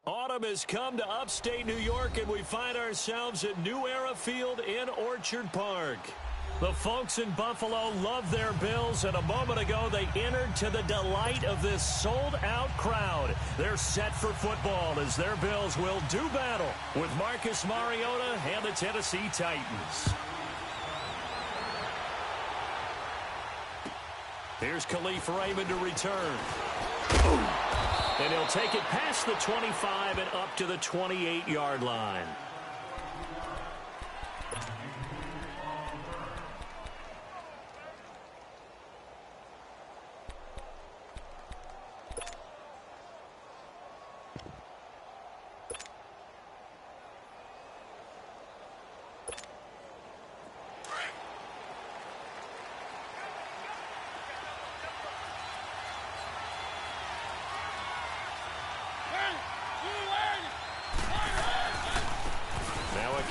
Autumn has come to upstate New York, and we find ourselves at New Era Field in Orchard Park. The folks in Buffalo love their Bills, and a moment ago they entered to the delight of this sold-out crowd. They're set for football as their Bills will do battle with Marcus Mariota and the Tennessee Titans. Here's Khalif Raymond to return. And he'll take it past the 25 and up to the 28-yard line.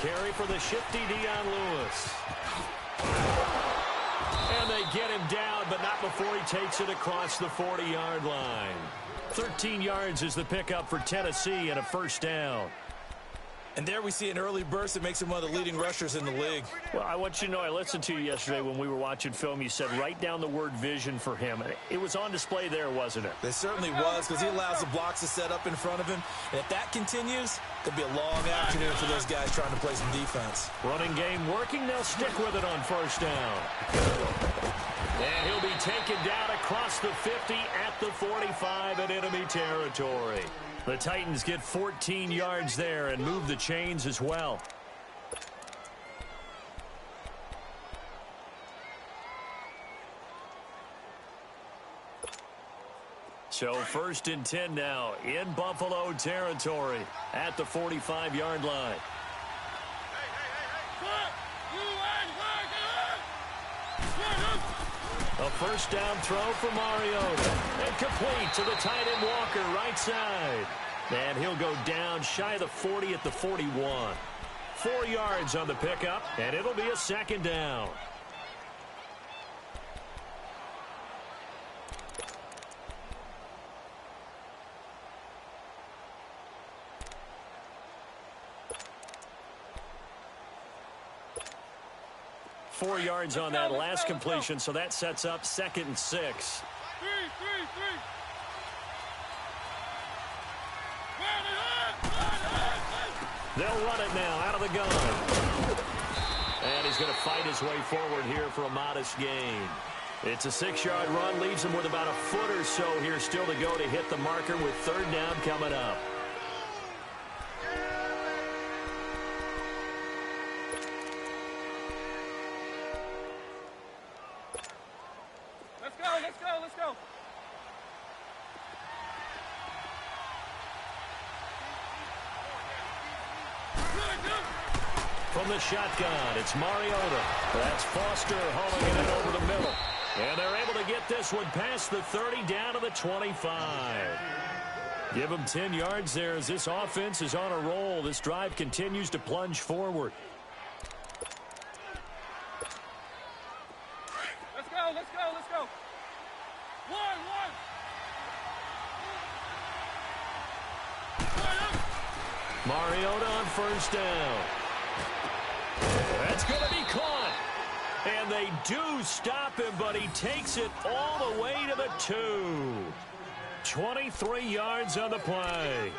Carry for the shifty Dion Lewis. And they get him down, but not before he takes it across the 40-yard line. 13 yards is the pickup for Tennessee and a first down. And there we see an early burst that makes him one of the leading rushers in the league. Well, I want you to know, I listened to you yesterday when we were watching film. You said write down the word vision for him. It was on display there, wasn't it? It certainly was, because he allows the blocks to set up in front of him. And if that continues, it could be a long afternoon for those guys trying to play some defense. Running game working. They'll stick with it on first down. And he'll be taken down across the 50 at the 45 in enemy territory. The Titans get 14 yards there and move the chains as well. So first and 10 now in Buffalo territory at the 45-yard line. A first down throw for Mariota. And complete to the tight end Walker, right side. And he'll go down shy of the 40 at the 41. 4 yards on the pickup, and it'll be a second down. Four yards on that last completion, so that sets up 2nd and 6. They'll run it now out of the gun. And he's going to fight his way forward here for a modest gain. It's a 6-yard run, leaves him with about a foot or so here still to go to hit the marker with third down coming up. Let's go. From the shotgun, it's Mariota. That's Foster hauling it in over the middle. And they're able to get this one past the 30 down to the 25. Give them 10 yards there as this offense is on a roll. This drive continues to plunge forward. Let's go. One. Mariota on first down. That's going to be caught. And they do stop him, but he takes it all the way to the 2. 23 yards on the play.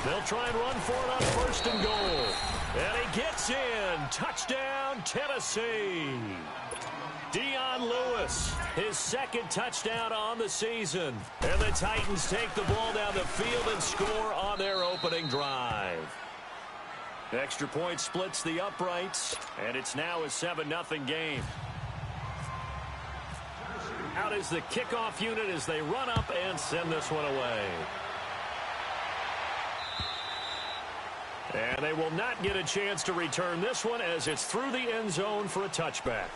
They'll try and run for it on first and goal. And he gets in. Touchdown, Tennessee. Dion Lewis, his 2nd touchdown on the season. And the Titans take the ball down the field and score on their opening drive. Extra point splits the uprights, and it's now a 7-0 game. Out is the kickoff unit as they run up and send this one away. And they will not get a chance to return this one as it's through the end zone for a touchback.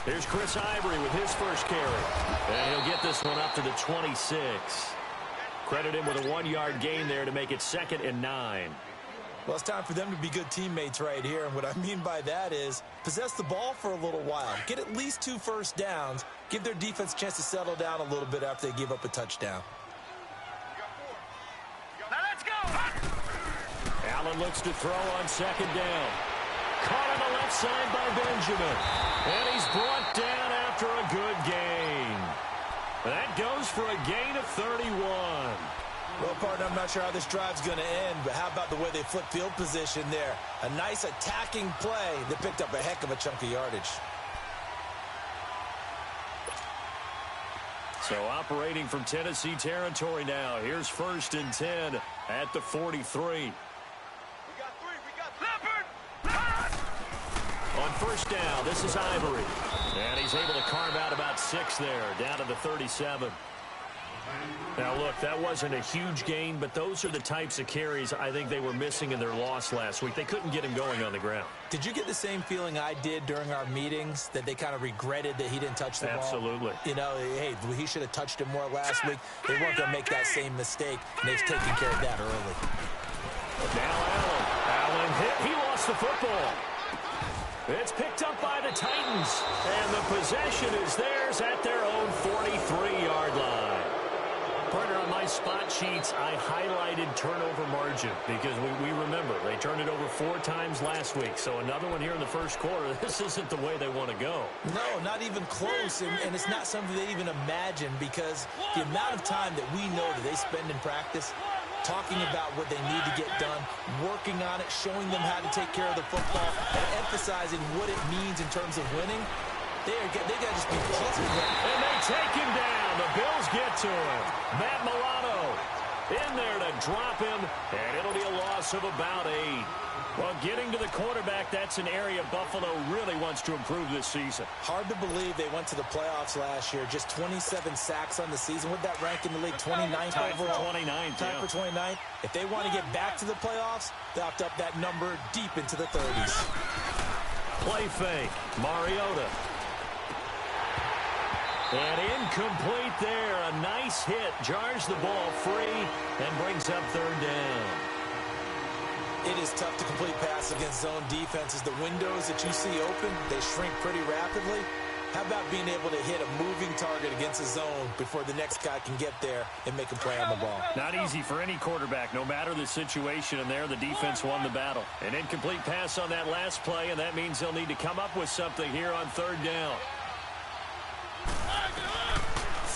Here's Chris Ivory with his first carry. And he'll get this one up to the 26. Credit him with a 1-yard gain there to make it 2nd and 9. Well, it's time for them to be good teammates right here. And what I mean by that is possess the ball for a little while. Get at least 2 first downs. Give their defense a chance to settle down a little bit after they give up a touchdown. Now let's go. Allen looks to throw on 2nd down. Caught on the left side by Benjamin. And he's brought down after a good gain. That goes for a gain of 31. Well, partner, I'm not sure how this drive's going to end, but how about the way they flip field position there? A nice attacking play that picked up a heck of a chunk of yardage. So operating from Tennessee territory now. Here's 1st and 10 at the 43. On 1st down, this is Ivory. And he's able to carve out about 6 there, down to the 37. Now, look, that wasn't a huge gain, but those are the types of carries I think they were missing in their loss last week. They couldn't get him going on the ground. Did you get the same feeling I did during our meetings, that they kind of regretted that he didn't touch the ball? Absolutely. You know, hey, he should have touched it more last week. They weren't going to make that same mistake, and they've taken care of that early. Now Allen hit. He lost the football. It's picked up by the Titans, and the possession is theirs at their own 43-yard line. Partner, on my spot sheets, I highlighted turnover margin because we remember they turned it over 4 times last week. So another one here in the first quarter. This isn't the way they want to go. No, not even close, and it's not something they even imagine, because the amount of time that we know that they spend in practice talking about what they need to get done, working on it, showing them how to take care of the football, and emphasizing what it means in terms of winning. They got to just be positive. And they take him down. The Bills get to him. Matt Milano in there to drop him, and it'll be a loss of about 8. Well, getting to the quarterback, that's an area Buffalo really wants to improve this season. Hard to believe they went to the playoffs last year. Just 27 sacks on the season. Would that rank in the league? 29th Time overall? for 29th, Time for 29th. If they want to get back to the playoffs, they have to up that number deep into the 30s. Play fake. Mariota. And incomplete there. A nice hit. Jars the ball free and brings up 3rd down. It is tough to complete pass against zone defenses. The windows that you see open, they shrink pretty rapidly. How about being able to hit a moving target against a zone before the next guy can get there and make a play on the ball? Not easy for any quarterback, no matter the situation, and there the defense won the battle. An incomplete pass on that last play, and that means they'll need to come up with something here on 3rd down.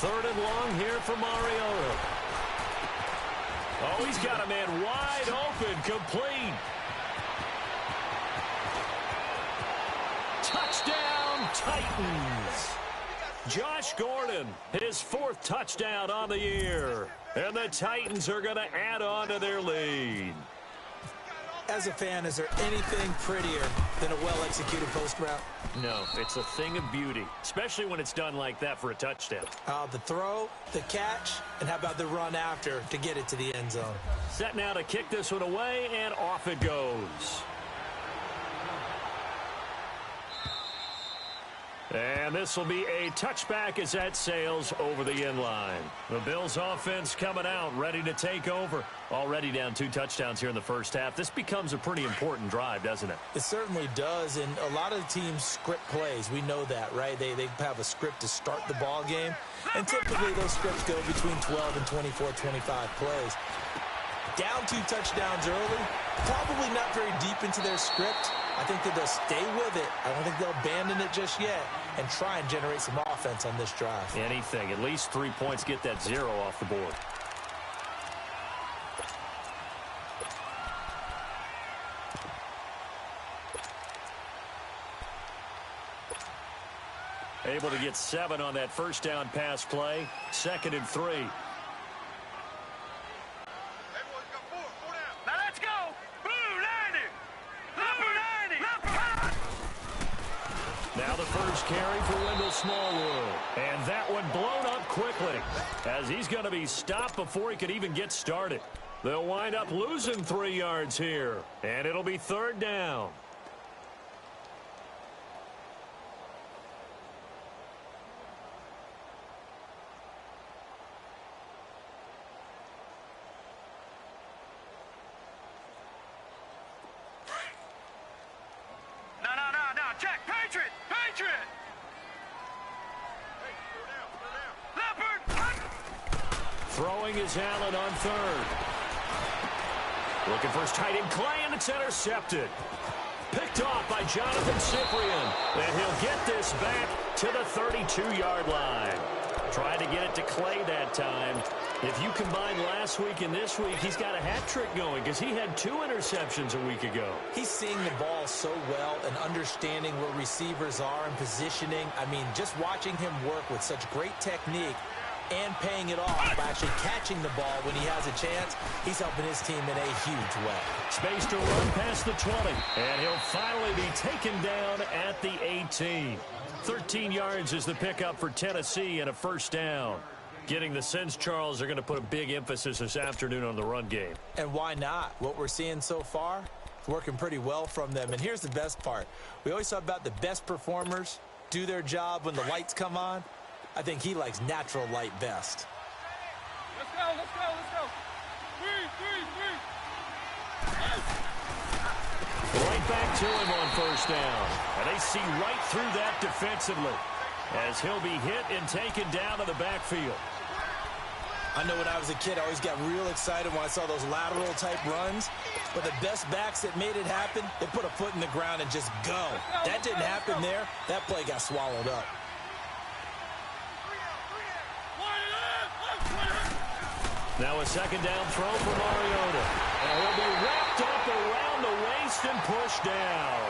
3rd and long here for Mariota. Oh, he's got a man wide open, complete. Touchdown, Titans. Josh Gordon, his 4th touchdown on the year. And the Titans are going to add on to their lead. As a fan, is there anything prettier than a well-executed post route? No, it's a thing of beauty, especially when it's done like that for a touchdown. The throw, the catch, and how about the run after to get it to the end zone? Set now to kick this one away, and off it goes. And this will be a touchback as that sails over the end line. The Bills offense coming out, ready to take over. Already down 2 touchdowns here in the first half. This becomes a pretty important drive, doesn't it? It certainly does, and a lot of teams script plays. We know that, right? They have a script to start the ball game, and typically those scripts go between 12 and 24, 25 plays. Down 2 touchdowns early, probably not very deep into their script. I think that they'll stay with it. I don't think they'll abandon it just yet and try and generate some offense on this drive. Anything. At least 3 points, get that 0 off the board. Able to get 7 on that first down pass play. 2nd and 3. Now let's go. Blue 90. Blue 90. Now the first carry for Wendell Smallwood. And that one blown up quickly as he's going to be stopped before he could even get started. They'll wind up losing 3 yards here. And it'll be 3rd down. Throwing is Allen on third. Looking for his tight end Clay, and it's intercepted. Picked off by Jonathan Cyprien. And he'll get this back to the 32-yard line. Trying to get it to Clay that time. If you combine last week and this week, he's got a hat trick going because he had 2 interceptions a week ago. He's seeing the ball so well and understanding where receivers are and positioning. I mean, just watching him work with such great technique and paying it off by actually catching the ball when he has a chance, he's helping his team in a huge way. Space to run past the 20, and he'll finally be taken down at the 18. 13 yards is the pickup for Tennessee and a first down. Getting the sense, Charles, are going to put a big emphasis this afternoon on the run game. And why not? What we're seeing so far, it's working pretty well from them. And here's the best part. We always talk about the best performers do their job when the lights come on. I think he likes natural light best. Let's go, let's go, let's go. Three. Right back to him on first down. And they see right through that defensively as he'll be hit and taken down to the backfield. I know when I was a kid, I always got real excited when I saw those lateral-type runs. But the best backs that made it happen, they put a foot in the ground and just go. That didn't happen there. That play got swallowed up. Now a second down throw for Mariota. And he'll be wrapped up around the waist and pushed down.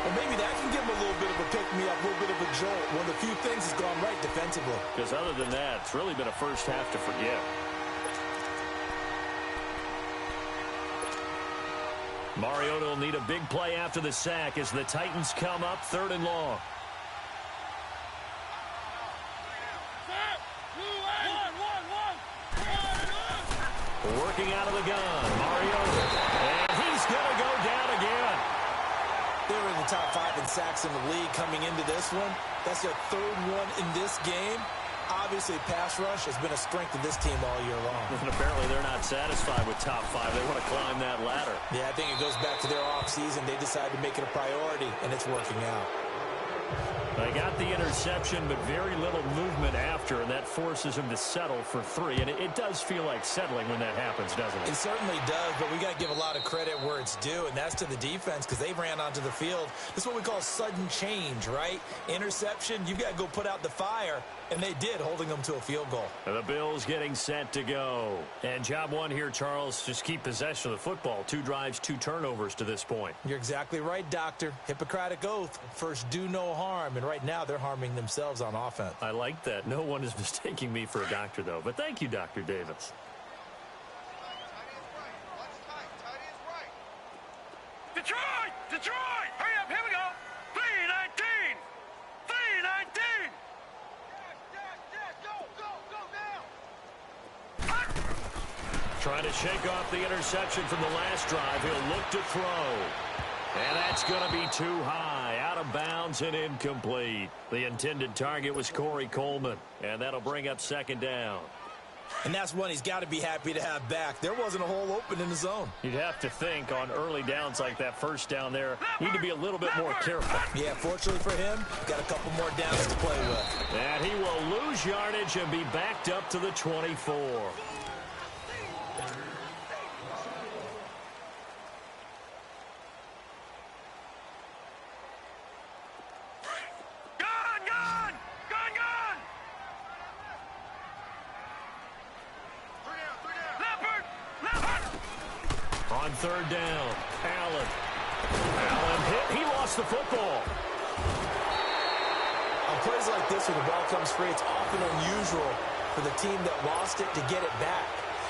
Well, maybe that can give him a little bit of a pick-me-up, a little bit of a jolt. One of the few things has gone right defensively. Because other than that, it's really been a first half to forget. Mariota will need a big play after the sack as the Titans come up 3rd and long. Working out of the gun, Mariota. And he's going to go down again. They were in the top 5 in sacks in the league coming into this one. That's their 3rd one in this game. Obviously, pass rush has been a strength of this team all year long. And apparently they're not satisfied with top 5. They want to climb that ladder. Yeah, I think it goes back to their offseason. They decided to make it a priority, and it's working out. They got the interception, but very little movement after, and that forces him to settle for 3. And it does feel like settling when that happens, doesn't it? It certainly does, but we got to give a lot of credit where it's due, and that's to the defense because they ran onto the field. This is what we call sudden change, right? Interception, you've got to go put out the fire, and they did, holding them to a field goal. And the Bills getting set to go. And job 1 here, Charles, just keep possession of the football. 2 drives, 2 turnovers to this point. You're exactly right, Doctor. Hippocratic oath. First, do no harm. And right now, they're harming themselves on offense. I like that. No one is mistaking me for a doctor, though. But thank you, Dr. Davis. Detroit! Detroit! Hurry up, here we go! 3-19! 3-19! Trying to shake off the interception from the last drive. He'll look to throw. And that's going to be too high. Out of bounds and incomplete. The intended target was Corey Coleman. And that'll bring up 2nd down. And that's one he's got to be happy to have back. There wasn't a hole open in the zone. You'd have to think on early downs like that first down there, need to be a little bit more careful. Yeah, fortunately for him, got a couple more downs to play with. And he will lose yardage and be backed up to the 24. On 3rd down, Allen hit. He lost the football. On plays like this, when the ball comes free, it's often unusual for the team that lost it to get it back.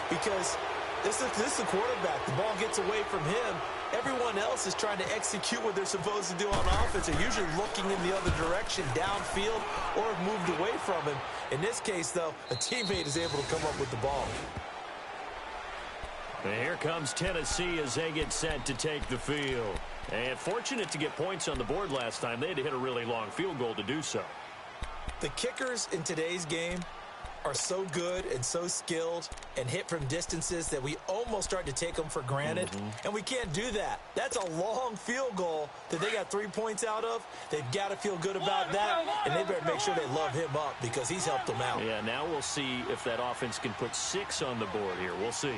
Because this is the quarterback. The ball gets away from him. Everyone else is trying to execute what they're supposed to do on offense. They're usually looking in the other direction, downfield, or have moved away from him. In this case, though, a teammate is able to come up with the ball. And here comes Tennessee as they get set to take the field. And fortunate to get points on the board last time. They had to hit a really long field goal to do so. The kickers in today's game are so good and so skilled and hit from distances that we almost start to take them for granted, and we can't do that. That's a long field goal that they got 3 points out of. They've got to feel good about that, and they better make sure they love him up because he's helped them out. Yeah, now we'll see if that offense can put 6 on the board here. We'll see.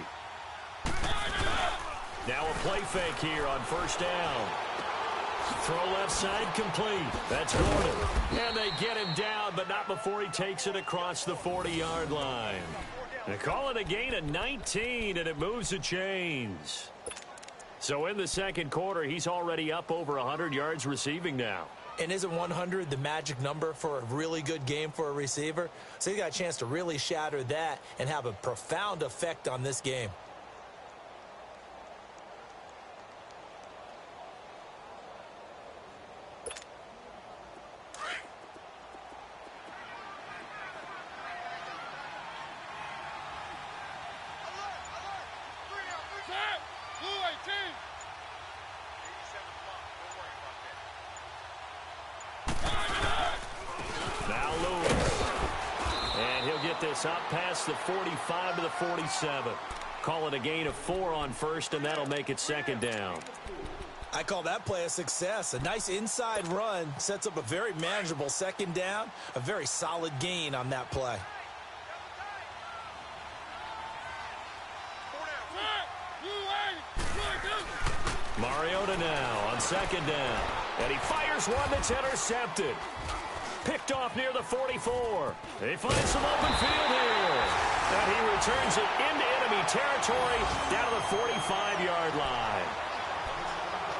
Now a play fake here on first down. Throw left side complete. That's Gordon. And they get him down, but not before he takes it across the 40-yard line. They call it a gain of 19, and it moves the chains. So in the second quarter, he's already up over 100 yards receiving now. And isn't 100 the magic number for a really good game for a receiver? So he got a chance to really shatter that and have a profound effect on this game. Now Lewis. And he'll get this up past the 45 to the 47. Call it a gain of 4 on first, and that'll make it second down. I call that play a success. A nice inside run sets up a very manageable second down. A very solid gain on that play. Mariota now on second down. And he fires one that's intercepted. Picked off near the 44. They find some open field here. And he returns it into enemy territory down to the 45-yard line.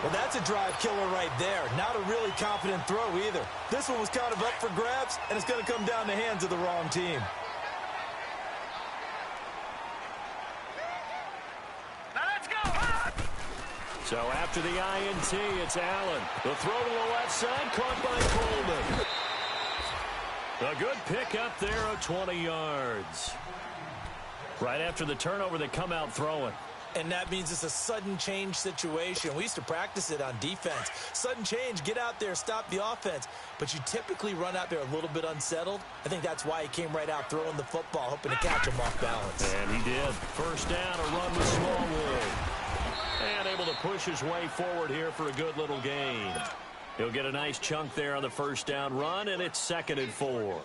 Well, that's a drive killer right there. Not a really confident throw either. This one was kind of up for grabs, and it's going to come down the hands of the wrong team. Now let's go. So after the INT, it's Allen. The throw to the left side, caught by Coleman. A good pickup there of 20 yards. Right after the turnover, they come out throwing. And that means it's a sudden change situation. We used to practice it on defense. Sudden change, get out there, stop the offense. But you typically run out there a little bit unsettled. I think that's why he came right out throwing the football, hoping to catch him off balance. And he did. First down, a run with Smallwood. And able to push his way forward here for a good little gain. He'll get a nice chunk there on the first down run, and it's 2nd and 4.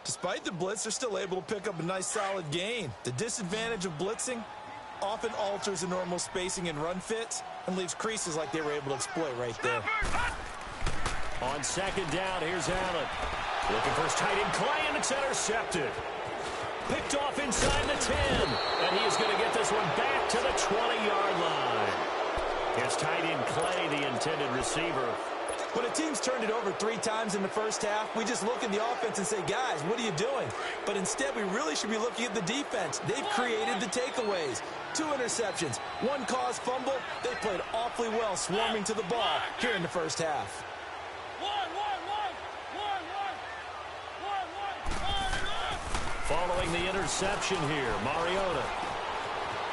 Despite the blitz, they're still able to pick up a nice solid gain. The disadvantage of blitzing often alters the normal spacing and run fits and leaves creases like they were able to exploit right there. On second down, here's Allen. Looking for his tight end Clay, and it's intercepted. Picked off inside the 10, and he is going to get this one back to the 20-yard line. It's tight end Clay, the intended receiver. When a team's turned it over 3 times in the first half, we just look at the offense and say, guys, what are you doing? But instead, we really should be looking at the defense. They've created the takeaways. 2 interceptions, 1 caused fumble. They played awfully well swarming to the ball here in the first half. Following the interception here, Mariota.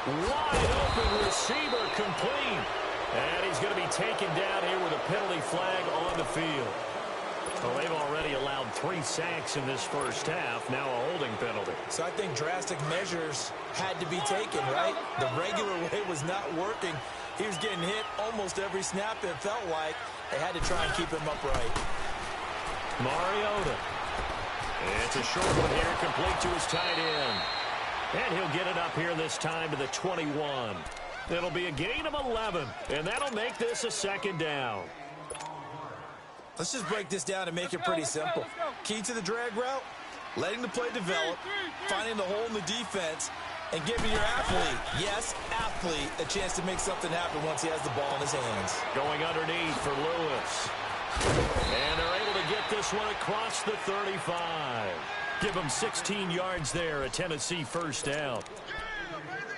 Wide open receiver complete. And he's going to be taken down here with a penalty flag on the field. Well, they've already allowed 3 sacks in this first half. Now a holding penalty. So I think drastic measures had to be taken, right? The regular way was not working. He was getting hit almost every snap, it felt like. They had to try and keep him upright. Mariota. It's a short one here, complete to his tight end. And he'll get it up here this time to the 21. It'll be a gain of 11, and that'll make this a second down. Let's just break this down and make it pretty simple. Key to the drag route, letting the play develop, finding the hole in the defense, and giving your athlete, yes, athlete, a chance to make something happen once he has the ball in his hands. Going underneath for Lewis. And they're able to get this one across the 35. Give them 16 yards there, a Tennessee first down.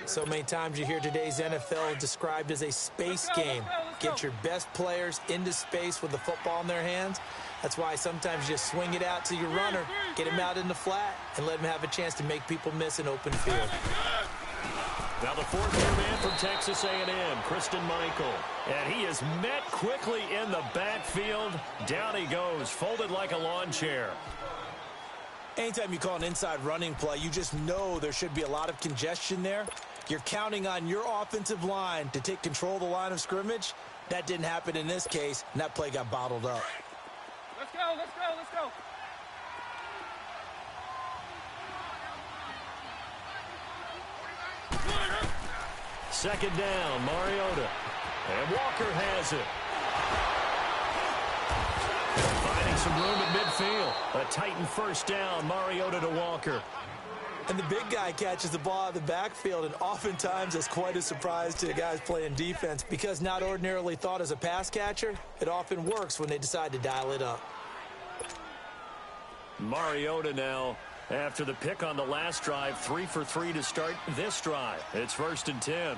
So many times you hear today's NFL described as a space game. Get your best players into space with the football in their hands. That's why sometimes you swing it out to your runner, get him out in the flat, and let him have a chance to make people miss an open field. Now the fourth-year man from Texas A&M, Christine Michael. And he is met quickly in the backfield. Down he goes, folded like a lawn chair. Anytime you call an inside running play, you just know there should be a lot of congestion there. You're counting on your offensive line to take control of the line of scrimmage. That didn't happen in this case, and that play got bottled up. Let's go, let's go, let's go. Second down, Mariota. And Walker has it. Finding some room at midfield. A Titan first down, Mariota to Walker. And the big guy catches the ball out of the backfield, and oftentimes that's quite a surprise to the guys playing defense because not ordinarily thought as a pass catcher, it often works when they decide to dial it up. Mariota now, after the pick on the last drive, 3 for 3 to start this drive. It's 1st and 10.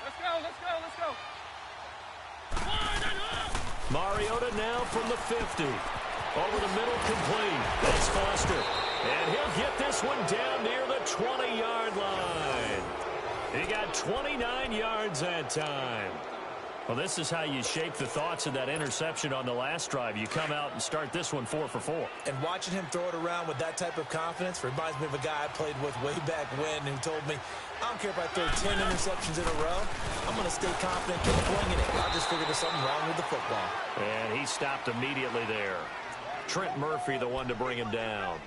Let's go, let's go, let's go. Mariota now from the 50. Over the middle, complete. That's Foster. And he'll get this one down near the 20-yard line. He got 29 yards that time. Well, this is how you shake the thoughts of that interception on the last drive. You come out and start this one 4 for 4. And watching him throw it around with that type of confidence reminds me of a guy I played with way back when who told me, I don't care if I throw 10 interceptions in a row. I'm going to stay confident, keep flinging it. I just figured there's something wrong with the football. And he stopped immediately there. Trent Murphy, the one to bring him down.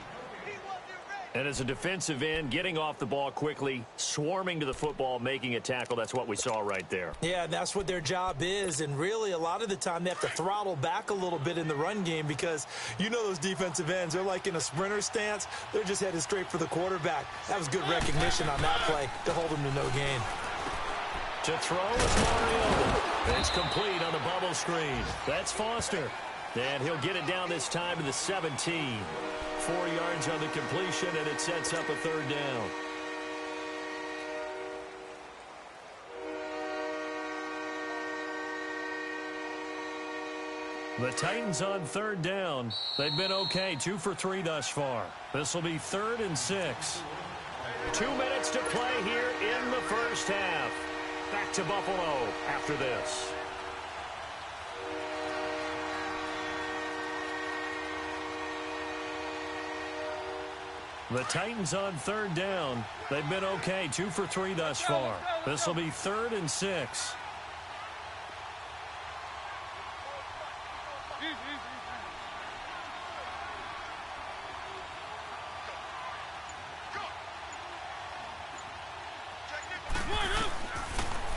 And as a defensive end, getting off the ball quickly, swarming to the football, making a tackle, that's what we saw right there. Yeah, that's what their job is. And really, a lot of the time, they have to throttle back a little bit in the run game because you know those defensive ends, they're like in a sprinter stance. They're just headed straight for the quarterback. That was good recognition on that play to hold him to no gain. To throw is Mariota. It's complete on the bubble screen. That's Foster. And he'll get it down this time to the 17. 4 yards on the completion, and it sets up a 3rd down. The Titans on 3rd down. They've been okay, 2 for 3 thus far. This will be 3rd and 6. 2 minutes to play here in the first half. Back to Buffalo after this. The Titans on 3rd down. They've been okay, 2 for 3 thus far. This will be 3rd and 6.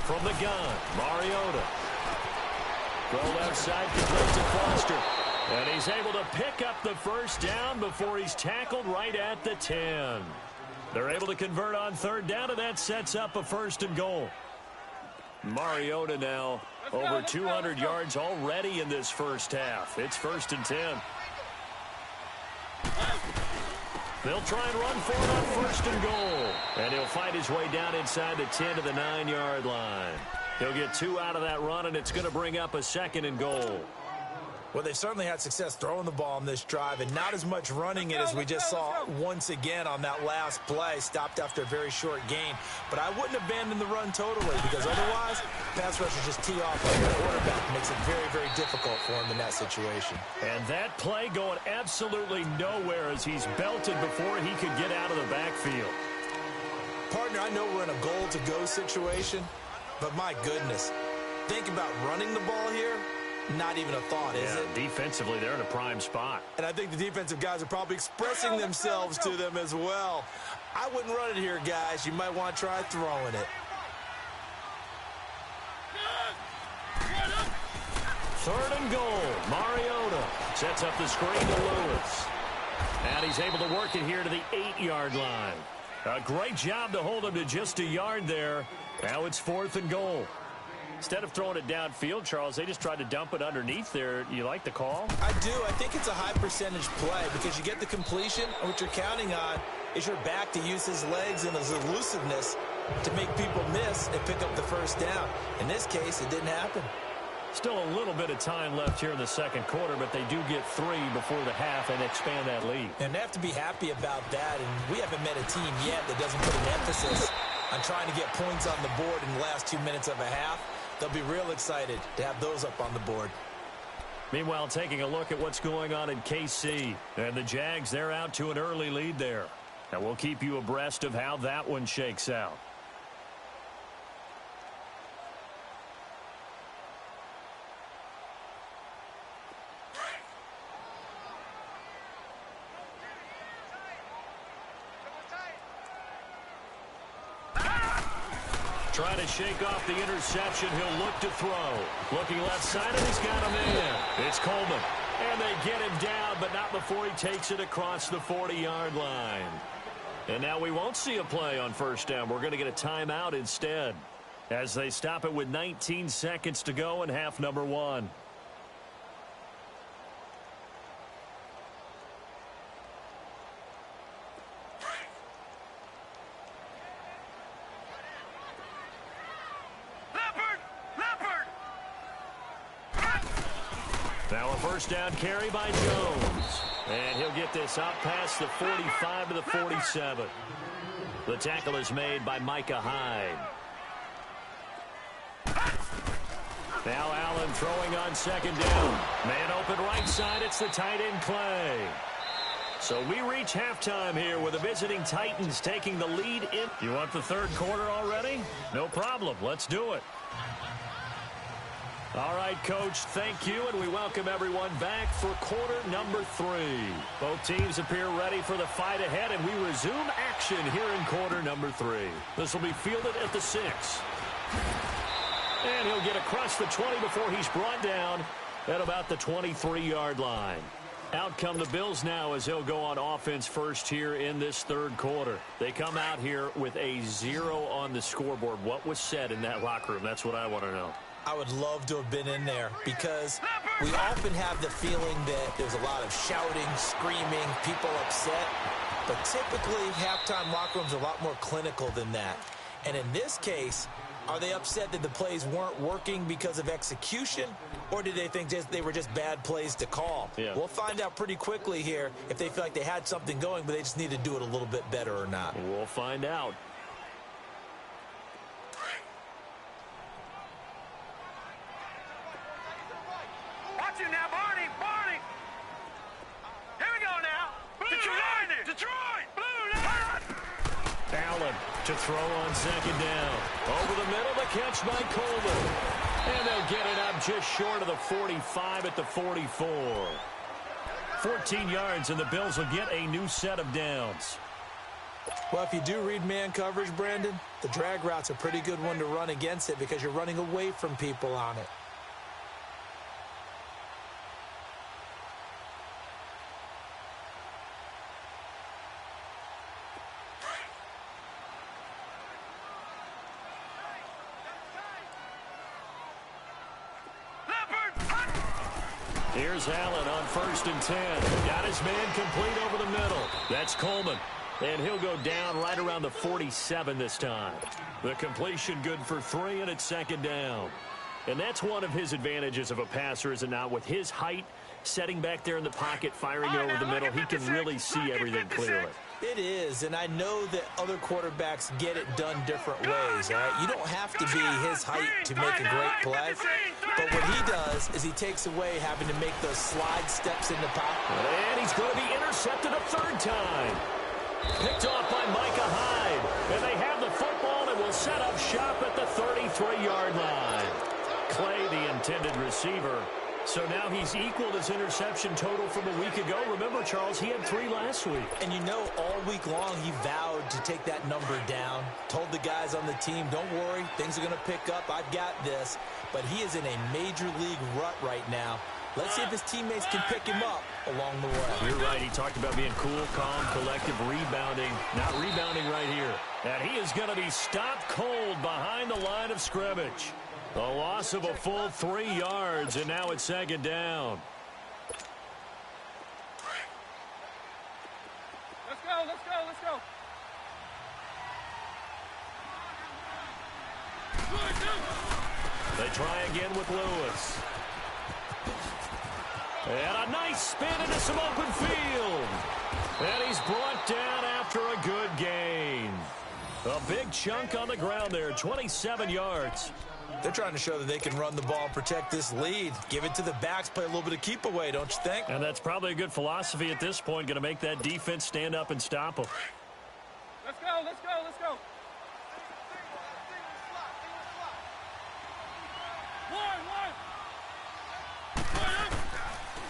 From the gun, Mariota. Throw left side, complete to Foster. And he's able to pick up the first down before he's tackled right at the 10. They're able to convert on 3rd down, and that sets up a 1st and goal. Mariota now over 200 yards already in this first half. It's 1st and 10. They'll try and run for it on 1st and goal. And he'll find his way down inside the 10 to the 9-yard line. He'll get 2 out of that run, and it's going to bring up a 2nd and goal. Well, they've certainly had success throwing the ball on this drive and not as much running it as we just saw once again on that last play, stopped after a very short gain. But I wouldn't abandon the run totally because otherwise, pass rushers just tee off like the quarterback. Makes it very, very difficult for him in that situation. And that play going absolutely nowhere as he's belted before he could get out of the backfield. Partner, I know we're in a goal-to-go situation, but my goodness, think about running the ball here. Not even a thought, is it? Defensively, they're in a prime spot. And I think the defensive guys are probably expressing themselves to them as well. I wouldn't run it here, guys. You might want to try throwing it. 3rd and goal. Mariota sets up the screen to Lewis. And he's able to work it here to the 8-yard line. A great job to hold him to just a yard there. Now it's 4th and goal. Instead of throwing it downfield, Charles, they just tried to dump it underneath there. You like the call? I do. I think it's a high percentage play because you get the completion, and what you're counting on is your back to use his legs and his elusiveness to make people miss and pick up the first down. In this case, it didn't happen. Still a little bit of time left here in the second quarter, but they do get 3 before the half and expand that lead. And they have to be happy about that, and we haven't met a team yet that doesn't put an emphasis on trying to get points on the board in the last 2 minutes of a half. They'll be real excited to have those up on the board. Meanwhile, taking a look at what's going on in KC. And the Jags, they're out to an early lead there. And we'll keep you abreast of how that one shakes out. Trying to shake off the interception. He'll look to throw. Looking left side, and he's got him in. It's Coleman. And they get him down, but not before he takes it across the 40-yard line. And now we won't see a play on first down. We're going to get a timeout instead as they stop it with 19 seconds to go in half number one. Now a first down carry by Jones. And he'll get this up past the 45 to the 47. The tackle is made by Micah Hyde. Now Allen throwing on second down. Man open right side. It's the tight end Clay. So we reach halftime here with the visiting Titans taking the lead in. You want the third quarter already? No problem. Let's do it. All right, Coach, thank you, and we welcome everyone back for quarter number 3. Both teams appear ready for the fight ahead, and we resume action here in quarter number 3. This will be fielded at the 6. And he'll get across the 20 before he's brought down at about the 23-yard line. Out come the Bills now as he'll go on offense first here in this third quarter. They come out here with a 0 on the scoreboard. What was said in that locker room? That's what I want to know. I would love to have been in there because we often have the feeling that there's a lot of shouting, screaming, people upset. But typically, halftime locker rooms are a lot more clinical than that. And in this case, are they upset that the plays weren't working because of execution? Or did they think they were just bad plays to call? Yeah. We'll find out pretty quickly here if they feel like they had something going, but they just need to do it a little bit better or not. We'll find out. Now, Barney. Here we go now. Detroit. Blue line. Allen to throw on second down. Over the middle, the catch by Coleman. And they'll get it up just short of the 45 at the 44. 14 yards, and the Bills will get a new set of downs. Well, if you do read man coverage, Brandon, the drag route's a pretty good one to run against it because you're running away from people on it. Here's Allen on 1st and 10. Got his man complete over the middle. That's Coleman. And he'll go down right around the 47 this time. The completion good for 3, and it's second down. And that's one of his advantages of a passer, is it not? With his height, setting back there in the pocket, firing over the middle, he can really see everything clearly. It is, and I know that other quarterbacks get it done different ways, all right? You don't have to be his height to make a great play, but what he does is he takes away having to make those slide steps in the pocket. And he's going to be intercepted a third time. Picked off by Micah Hyde, and they have the football and will set up shop at the 33-yard line. Clay, the intended receiver. So now he's equaled his interception total from a week ago. Remember, Charles, he had 3 last week. And you know, all week long he vowed to take that number down. Told the guys on the team, don't worry, things are going to pick up. I've got this. But he is in a major league rut right now. Let's see if his teammates can pick him up along the way. You're right. He talked about being cool, calm, collective, rebounding. Not rebounding right here. And he is going to be stopped cold behind the line of scrimmage. A loss of a full 3 yards, and now it's second down. Let's go. They try again with Lewis. And a nice spin into some open field. And he's brought down after a good gain. A big chunk on the ground there, 27 yards. They're trying to show that they can run the ball and protect this lead. Give it to the backs, play a little bit of keep away, don't you think? And that's probably a good philosophy at this point. Going to make that defense stand up and stop them. Let's go, let's go, let's go.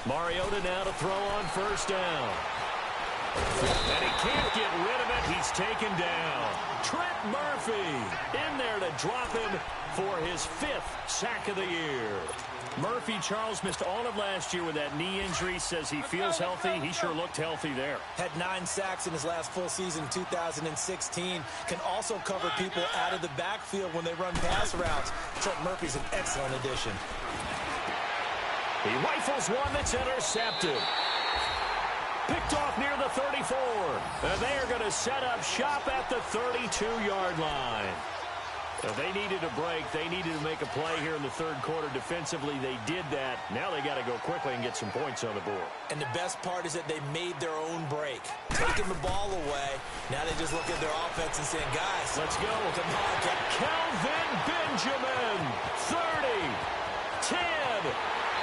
Mariota now to throw on first down. And he can't get rid of it. He's taken down. Trent Murphy in there to drop him for his 5th sack of the year. Murphy, Charles, missed all of last year with that knee injury. Says he feels healthy. He sure looked healthy there. Had 9 sacks in his last full season in 2016. Can also cover people out of the backfield when they run pass routes. Trent Murphy's an excellent addition. He rifles one that's intercepted. Picked off near the 34. And they are going to set up shop at the 32-yard line. So they needed a break. They needed to make a play here in the third quarter. Defensively, they did that. Now they got to go quickly and get some points on the board. And the best part is that they made their own break. Taking the ball away. Now they just look at their offense and saying, guys, let's go. Come on, Kelvin Benjamin, 30, 10.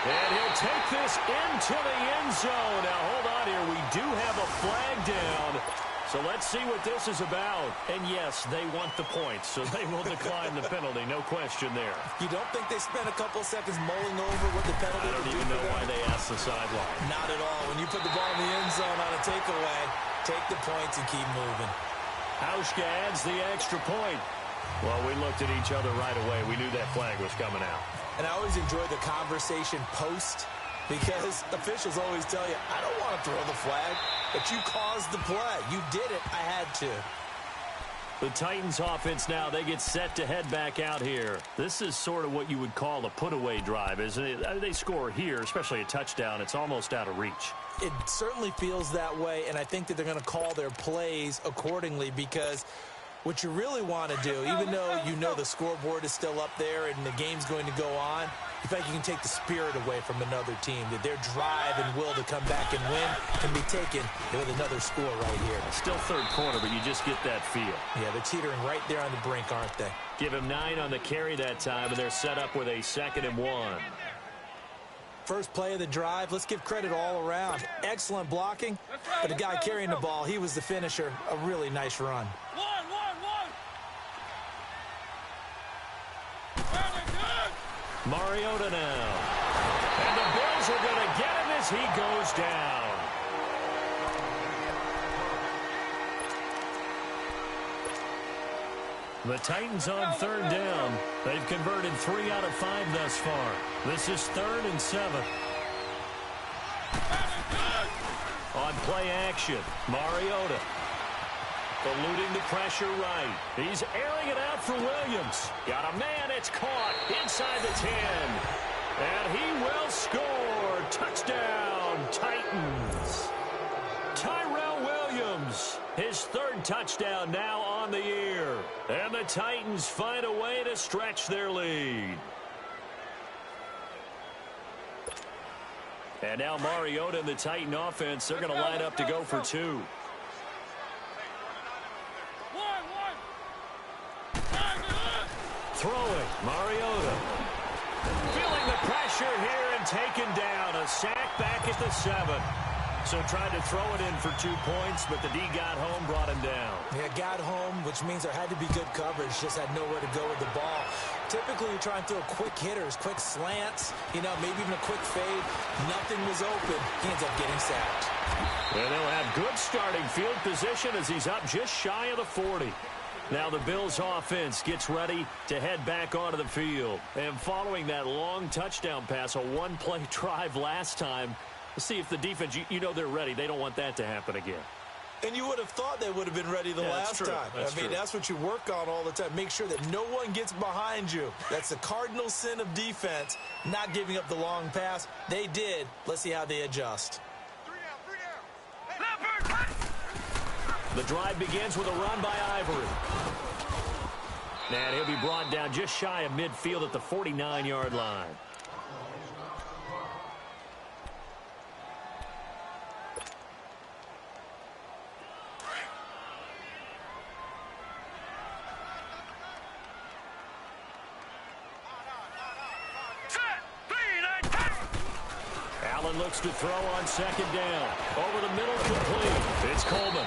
And he'll take this into the end zone. Now, hold on here. We do have a flag down. So let's see what this is about. And, yes, they want the points, so they will decline the penalty. No question there. You don't think they spent a couple of seconds mulling over what the penalty I don't even know why they asked the sideline. Not at all. When you put the ball in the end zone on a takeaway, take the points and keep moving. Hauschka adds the extra point. Well, we looked at each other right away. We knew that flag was coming out. And I always enjoy the conversation post because officials always tell you, I don't want to throw the flag, but you caused the play. You did it. I had to. The Titans offense now, they get set to head back out here. This is sort of what you would call a put-away drive, isn't it? They score here, especially a touchdown. It's almost out of reach. It certainly feels that way, and I think that they're going to call their plays accordingly because what you really want to do, even though you know the scoreboard is still up there and the game's going to go on, you think you can take the spirit away from another team, that their drive and will to come back and win can be taken with another score right here. Still third quarter, but you just get that feel. Yeah, they're teetering right there on the brink, aren't they? Give him 9 on the carry that time, and they're set up with a 2nd and 1. First play of the drive, let's give credit all around. Excellent blocking, but the guy carrying the ball, he was the finisher. A really nice run. Mariota now. And the Bills are going to get him as he goes down. The Titans on 3rd down. They've converted 3 out of 5 thus far. This is 3rd and 7. On play action, Mariota. Eluding the pressure right. He's airing it out for Williams. Got a man, it's caught inside the 10. And he will score. Touchdown, Titans. Tyrell Williams, his 3rd touchdown now on the year. And the Titans find a way to stretch their lead. And now Mariota and the Titan offense, they're going to line up to go for 2. Throwing, Mariota. Feeling the pressure here and taken down. A sack back at the 7. So tried to throw it in for 2 points, but the D got home, brought him down. Yeah, got home, which means there had to be good coverage. Just had nowhere to go with the ball. Typically, you try and throw quick hitters, quick slants, maybe even a quick fade. Nothing was open. He ends up getting sacked. And they'll have good starting field position as he's up just shy of the 40. Now the Bills offense gets ready to head back onto the field. And following that long touchdown pass, a one-play drive last time, let's see if the defense, they're ready. They don't want that to happen again. And you would have thought they would have been ready the last time. That's what you work on all the time. Make sure that no one gets behind you. That's the cardinal sin of defense, not giving up the long pass. They did. Let's see how they adjust. The drive begins with a run by Ivory. And he'll be brought down just shy of midfield at the 49-yard line. Allen looks to throw on second down. Over the middle, complete. It's Coleman.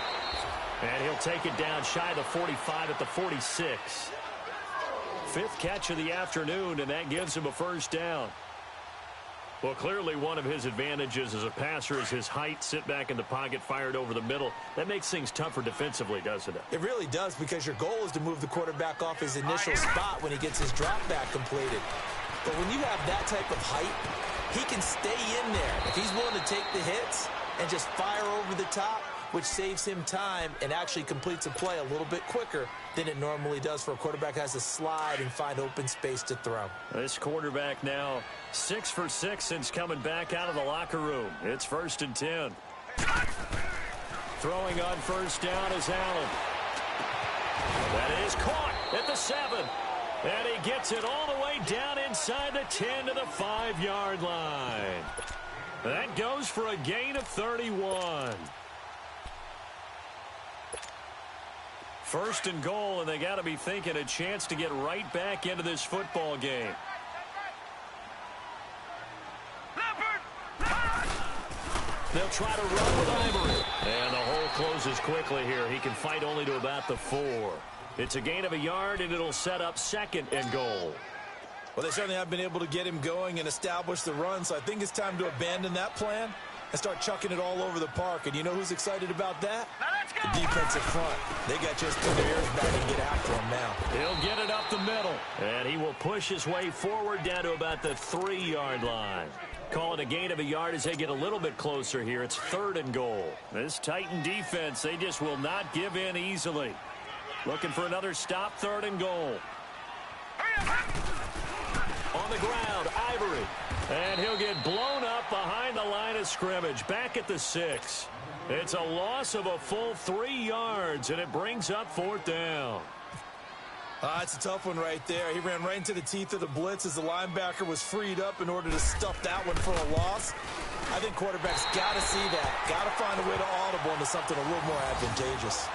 And he'll take it down shy of the 45 at the 46. Fifth catch of the afternoon, and that gives him a first down. Well, clearly one of his advantages as a passer is his height, sit back in the pocket, fired over the middle. That makes things tougher defensively, doesn't it? It really does, because your goal is to move the quarterback off his initial spot when he gets his drop back completed. But when you have that type of height, he can stay in there. If he's willing to take the hits and just fire over the top, which saves him time and actually completes a play a little bit quicker than it normally does for a quarterback who has to slide and find open space to throw. This quarterback now 6 for 6 since coming back out of the locker room. It's 1st and 10. Throwing on first down is Allen. That is caught at the 7. And he gets it all the way down inside the 10 to the 5-yard line. That goes for a gain of 31. 1st and goal, and they got to be thinking a chance to get right back into this football game. They'll try to run with Ivory. And the hole closes quickly here. He can fight only to about the 4. It's a gain of a yard, and it'll set up 2nd and goal. Well, they certainly have been able to get him going and establish the run, so I think it's time to abandon that plan and start chucking it all over the park. And you know who's excited about that? The defensive front. They got just put their ears back and get after him now. He'll get it up the middle, and he will push his way forward down to about the 3-yard line. Call it a gain of a yard as they get a little bit closer here. It's 3rd and goal. This Titan defense, they just will not give in easily. Looking for another stop, 3rd and goal. On the ground, Ivory. And he'll get blown up behind the line of scrimmage. Back at the 6. It's a loss of a full 3 yards, and it brings up 4th down. It's a tough one right there. He ran right into the teeth of the blitz as the linebacker was freed up in order to stuff that one for a loss. I think quarterbacks got to see that. Got to find a way to audible into something a little more advantageous.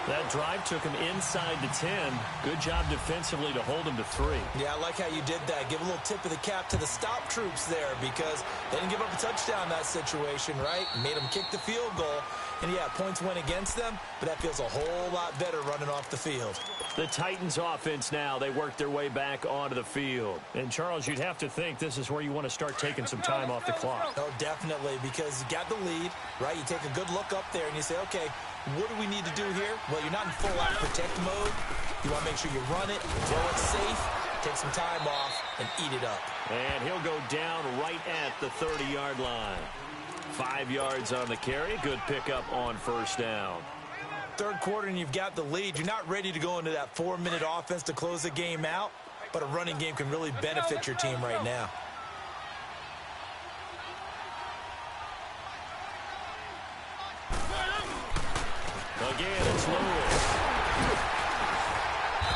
That drive took him inside the 10. Good job defensively to hold him to 3. Yeah, I like how you did that. Give a little tip of the cap to the stop troops there, because they didn't give up a touchdown in that situation, right? Made them kick the field goal. And, yeah, points went against them, but that feels a whole lot better running off the field. The Titans offense now, they work their way back onto the field. And, Charles, you'd have to think this is where you want to start taking some time off the clock. Oh, definitely, because you got the lead, right? You take a good look up there and you say, okay, what do we need to do here? Well, you're not in full-out protect mode. You want to make sure you run it, throw it safe, take some time off, and eat it up. And he'll go down right at the 30-yard line. 5 yards on the carry. Good pickup on first down. 3rd quarter and you've got the lead. You're not ready to go into that 4-minute offense to close the game out, but a running game can really benefit your team right now. Again, it's Lewis.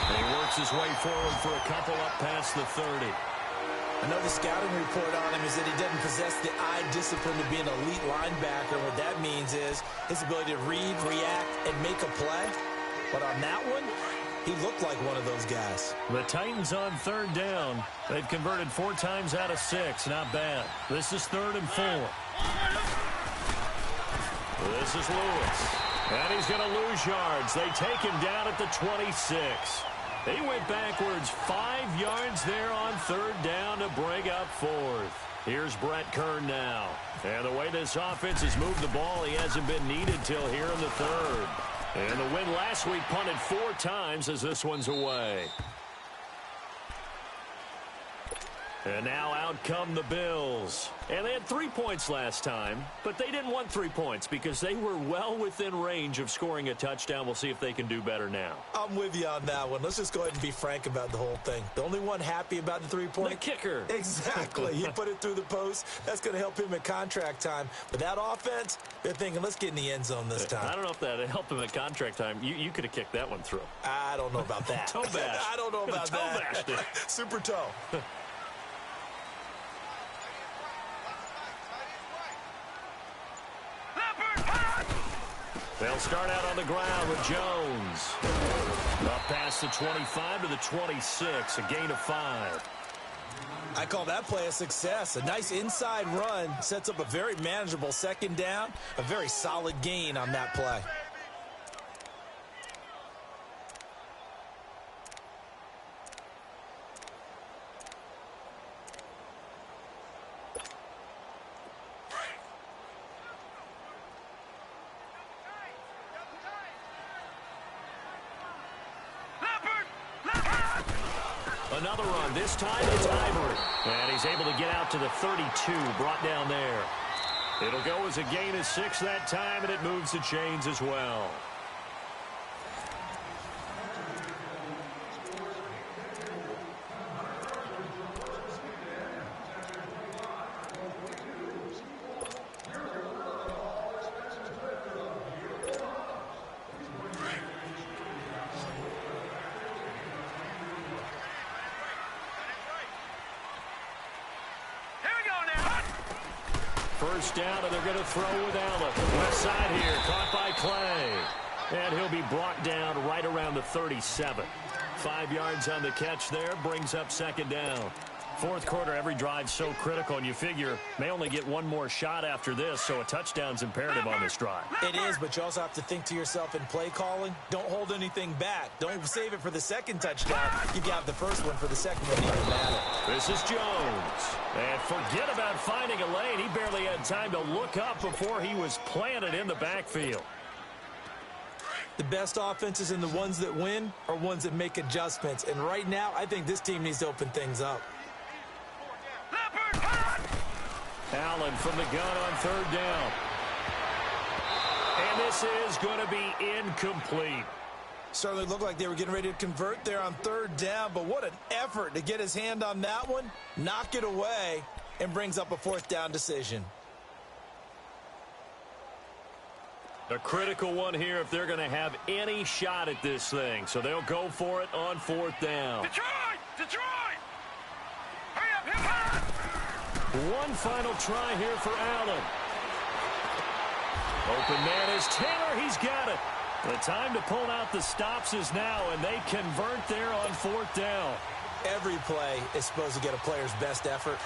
And he works his way forward for a couple up past the 30. I know the scouting report on him is that he doesn't possess the eye discipline to be an elite linebacker. What that means is his ability to read, react, and make a play. But on that one, he looked like one of those guys. The Titans on 3rd down. They've converted 4 times out of 6. Not bad. This is 3rd and 4. This is Lewis. And he's going to lose yards. They take him down at the 26. He went backwards 5 yards there on 3rd down to bring up 4th. Here's Brett Kern now. And the way this offense has moved the ball, he hasn't been needed till here in the 3rd. And the win last week punted 4 times as this one's away. And now out come the Bills. And they had 3 points last time, but they didn't want 3 points because they were well within range of scoring a touchdown. We'll see if they can do better now. I'm with you on that one. Let's just go ahead and be frank about the whole thing. The only one happy about the 3-point? The kicker. Exactly. He put it through the post. That's going to help him at contract time. But that offense, they're thinking, let's get in the end zone this time. I don't know if that helped him at contract time. You could have kicked that one through. I don't know about that. Toe bash. I don't know about toe that. Bashed it. Super toe. They'll start out on the ground with Jones. Up past the 25 to the 26, a gain of 5. I call that play a success. A nice inside run sets up a very manageable second down, a very solid gain on that play. Another run. This time it's Ivory. And he's able to get out to the 32, brought down there. It'll go as a gain of 6 that time, and it moves the chains as well. First down, and they're going to throw with Allen. Left side here, caught by Clay. And he'll be brought down right around the 37. 5 yards on the catch there, brings up second down. Fourth quarter, every drive's so critical, and you figure may only get one more shot after this, so a touchdown's imperative on this drive. It is, but you also have to think to yourself in play calling, don't hold anything back. Don't save it for the second touchdown. You got the first one for the second one, even matter. This is Jones. And forget about finding a lane. He barely had time to look up before he was planted in the backfield. The best offenses and the ones that win are ones that make adjustments. And right now, I think this team needs to open things up. Allen from the gun on third down. And this is going to be incomplete. Certainly looked like they were getting ready to convert there on third down, but what an effort to get his hand on that one, knock it away, and brings up a fourth down decision. A critical one here if they're going to have any shot at this thing. So they'll go for it on fourth down. Detroit! Detroit! Hurry up, hip hop! One final try here for Allen. Open man is Taylor. He's got it. The time to pull out the stops is now, and they convert there on fourth down. Every play is supposed to get a player's best effort,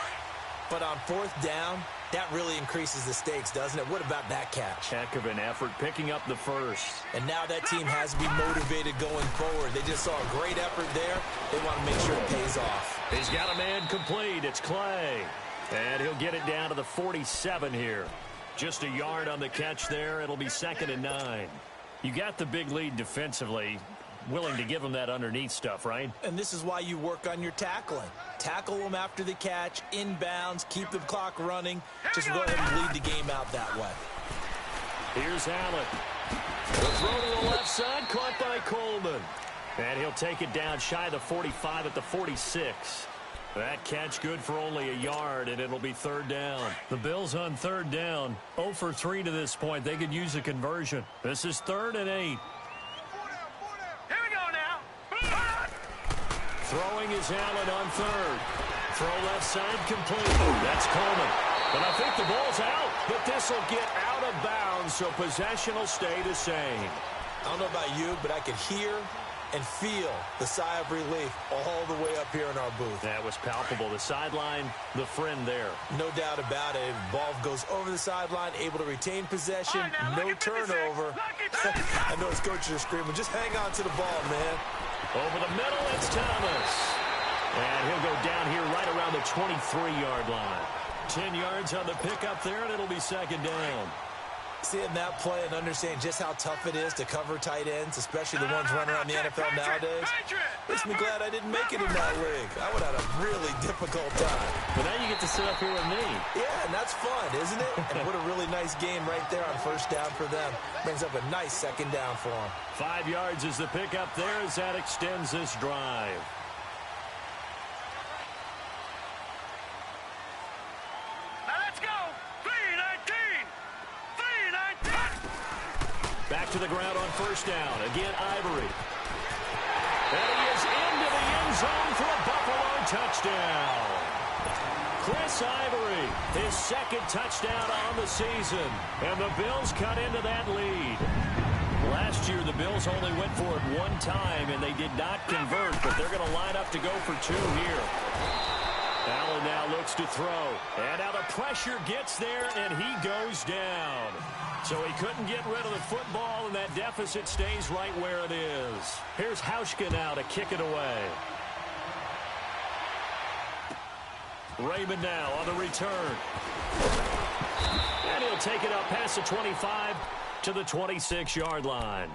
but on fourth down, that really increases the stakes, doesn't it? What about that catch? Heck of an effort, picking up the first. And now that team has to be motivated going forward. They just saw a great effort there. They want to make sure it pays off. He's got a man complete. It's Clay. And he'll get it down to the 47 here. Just a yard on the catch there. It'll be 2nd and 9. You got the big lead defensively. Willing to give them that underneath stuff, right? And this is why you work on your tackling. Tackle them after the catch, inbounds, keep the clock running. Just go ahead and bleed the game out that way. Here's Allen. The throw to the left side, caught by Coleman. And he'll take it down shy of the 45 at the 46. That catch good for only a yard, and it'll be third down. The Bills on third down, 0 for 3 to this point. They could use a conversion. This is 3rd and 8. Here we go now. Throwing is Allen on third. Throw left side complete. That's Coleman. But I think the ball's out. But this will get out of bounds, so possession will stay the same. I don't know about you, but I could hear and feel the sigh of relief all the way up here in our booth. That was palpable. The sideline, the friend there. No doubt about it. Ball goes over the sideline, able to retain possession, Right, no turnover. I know his coaches are screaming, just hang on to the ball, man. Over the middle, it's Thomas. And he'll go down here right around the 23-yard line. 10 yards on the pickup there, and it'll be 2nd down. Seeing that play and understanding just how tough it is to cover tight ends, especially the ones running around the NFL nowadays, makes me glad I didn't make it in that league. I would have had a really difficult time. But now you get to sit up here with me. Yeah, and that's fun, isn't it? And what a really nice game right there on first down for them. Brings up a nice second down for them. 5 yards is the pickup there as that extends this drive. Back to the ground on first down. Again, Ivory. And he is into the end zone for a Buffalo touchdown. Chris Ivory, his 2nd touchdown on the season. And the Bills cut into that lead. Last year, the Bills only went for it one time, and they did not convert, but they're going to line up to go for 2 here. Allen now looks to throw. And now the pressure gets there, and he goes down. So he couldn't get rid of the football, and that deficit stays right where it is. Here's Hauschka now to kick it away. Raymond now on the return. And he'll take it up past the 25 to the 26-yard line.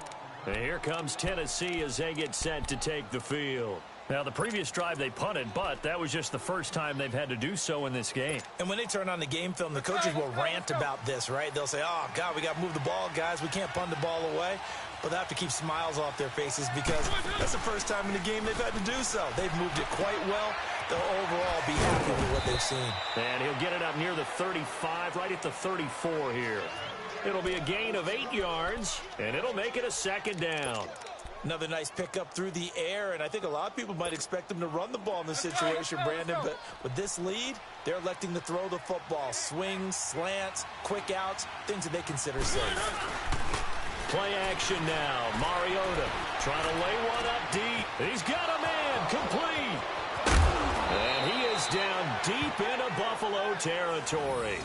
And here comes Tennessee as they get set to take the field. Now, the previous drive they punted, but that was just the first time they've had to do so in this game. And when they turn on the game film, the coaches will rant about this, right? They'll say, oh, God, we got to move the ball, guys. We can't punt the ball away. But they have to keep smiles off their faces because that's the first time in the game they've had to do so. They've moved it quite well. They'll overall be happy with what they've seen. And he'll get it up near the 35, right at the 34 here. It'll be a gain of 8 yards, and it'll make it a second down. Another nice pickup through the air, and I think a lot of people might expect them to run the ball in this situation, Brandon, but with this lead, they're electing to throw the football. Swings, slants, quick outs, things that they consider safe. Play action now. Mariota trying to lay one up deep. He's got a man complete. And he is down deep into Buffalo territory.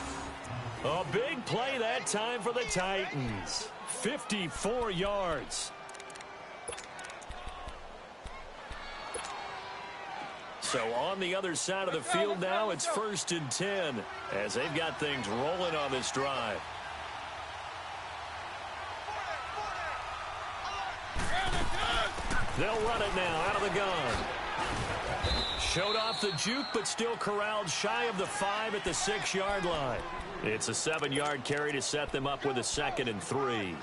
A big play that time for the Titans. 54 yards. So on the other side of the field now, it's 1st and 10 as they've got things rolling on this drive. They'll run it now out of the gun. Showed off the juke, but still corralled shy of the 5 at the 6-yard line. It's a 7-yard carry to set them up with a 2nd and 3.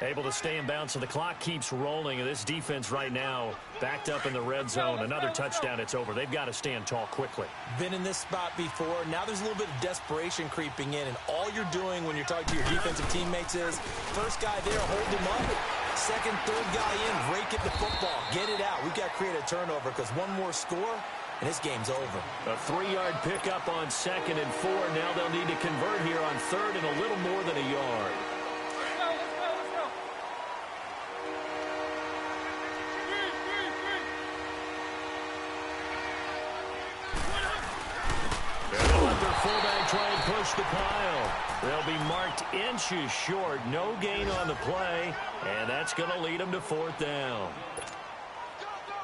Able to stay in bounds, so the clock keeps rolling. And this defense right now backed up in the red zone. Another touchdown, it's over. They've got to stand tall quickly. Been in this spot before. Now there's a little bit of desperation creeping in. And all you're doing when you're talking to your defensive teammates is, first guy there, hold him up. Second, third guy in, rake it the football. Get it out. We've got to create a turnover because one more score, and this game's over. A 3-yard pickup on 2nd and 4. Now they'll need to convert here on 3rd and a little more than a yard. Fullback try and push the pile. They'll be marked inches short. No gain on the play, and that's going to lead them to 4th down.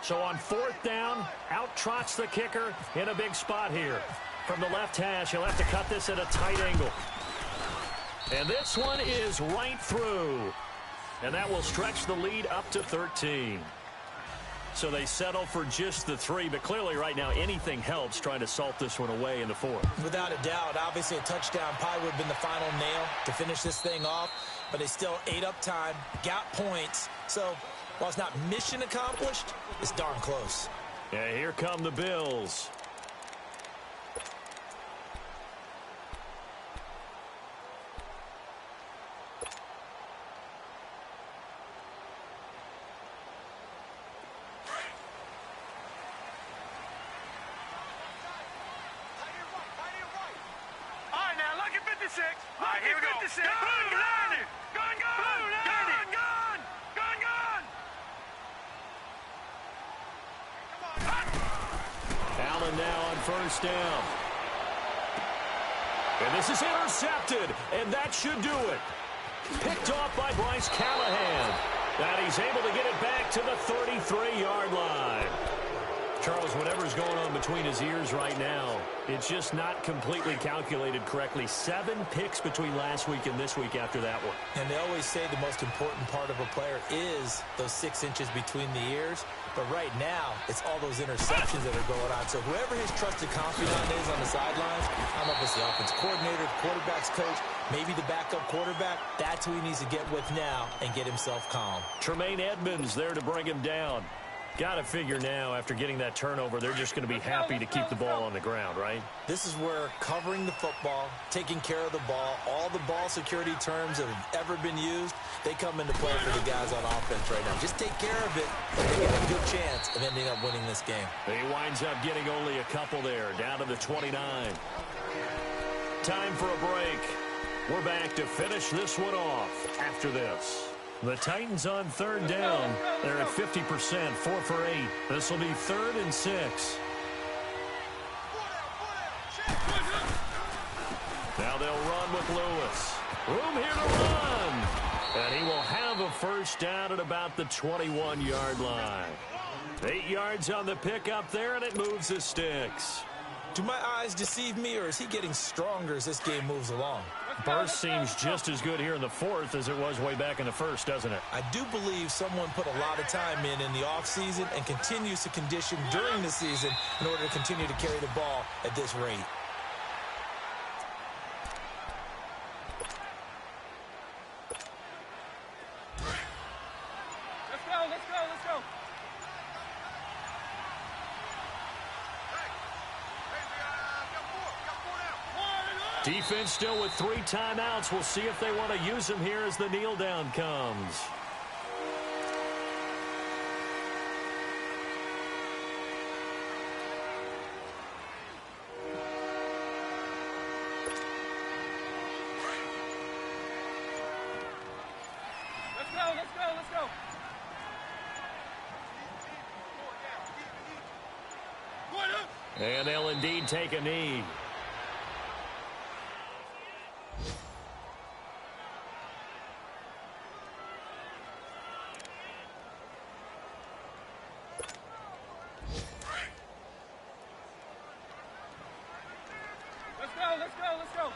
So on 4th down, out trots the kicker in a big spot here. From the left hash, he'll have to cut this at a tight angle. And this one is right through. And that will stretch the lead up to 13. So they settle for just the 3, but clearly right now anything helps trying to salt this one away in the 4th. Without a doubt, obviously a touchdown probably would have been the final nail to finish this thing off, but they still ate up time, got points. So while it's not mission accomplished, it's darn close. Yeah, here come the Bills. All right, here we go. Gun, gun, gun, gun, gun, gun. Allen now on 1st down. And this is intercepted, and that should do it. Picked off by Bryce Callahan. And he's able to get it back to the 33-yard line. Charles, whatever's going on between his ears right now, it's just not completely calculated correctly. 7 picks between last week and this week after that one. And they always say the most important part of a player is those 6 inches between the ears. But right now, it's all those interceptions that are going on. So whoever his trusted confidant is on the sidelines, I don't know if it's the offense coordinator, the quarterback's coach, maybe the backup quarterback, that's who he needs to get with now and get himself calm. Tremaine Edmonds there to bring him down. Got to figure now, after getting that turnover, they're just going to be happy to keep the ball on the ground, right? This is where covering the football, taking care of the ball, all the ball security terms that have ever been used, they come into play for the guys on offense right now. Just take care of it, and they get a good chance of ending up winning this game. He winds up getting only a couple there, down to the 29. Time for a break. We're back to finish this one off after this. The Titans on 3rd down. They're at 50%, 4 for 8. This will be 3rd and 6. with Lewis. Room here to run. And he will have a first down at about the 21-yard line. 8 yards on the pickup there, and it moves the sticks. Do my eyes deceive me, or is he getting stronger as this game moves along? Burst seems just as good here in the fourth as it was way back in the first, doesn't it? I do believe someone put a lot of time in the offseason and continues to condition during the season in order to continue to carry the ball at this rate. Let's go. Defense still with 3 timeouts. We'll see if they want to use them here as the kneel down comes. Let's go. And they'll indeed take a knee. Let's go.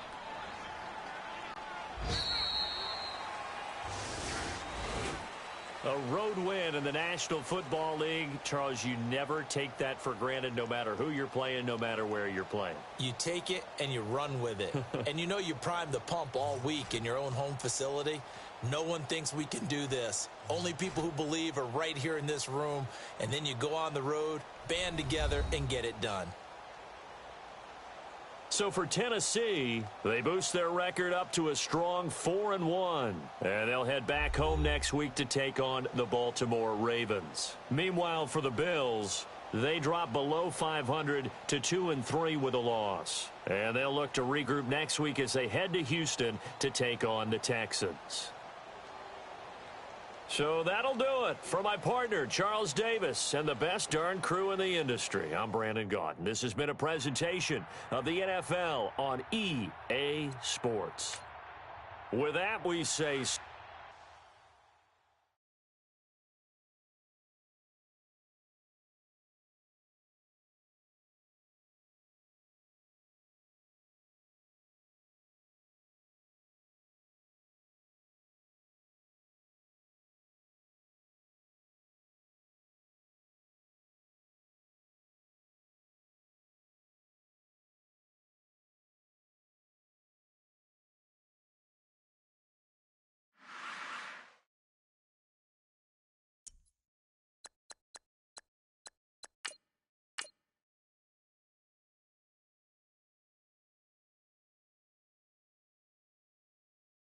A road win in the National Football League. Charles, you never take that for granted no matter who you're playing, no matter where you're playing. You take it and you run with it. And you know you primed the pump all week in your own home facility. No one thinks we can do this. Only people who believe are right here in this room. And then you go on the road, band together, and get it done. So for Tennessee, they boost their record up to a strong 4-1. And they'll head back home next week to take on the Baltimore Ravens. Meanwhile, for the Bills, they drop below 500 to 2-3 with a loss. And they'll look to regroup next week as they head to Houston to take on the Texans. So that'll do it for my partner, Charles Davis, and the best darn crew in the industry. I'm Brandon Gaudin. This has been a presentation of the NFL on EA Sports. With that, we say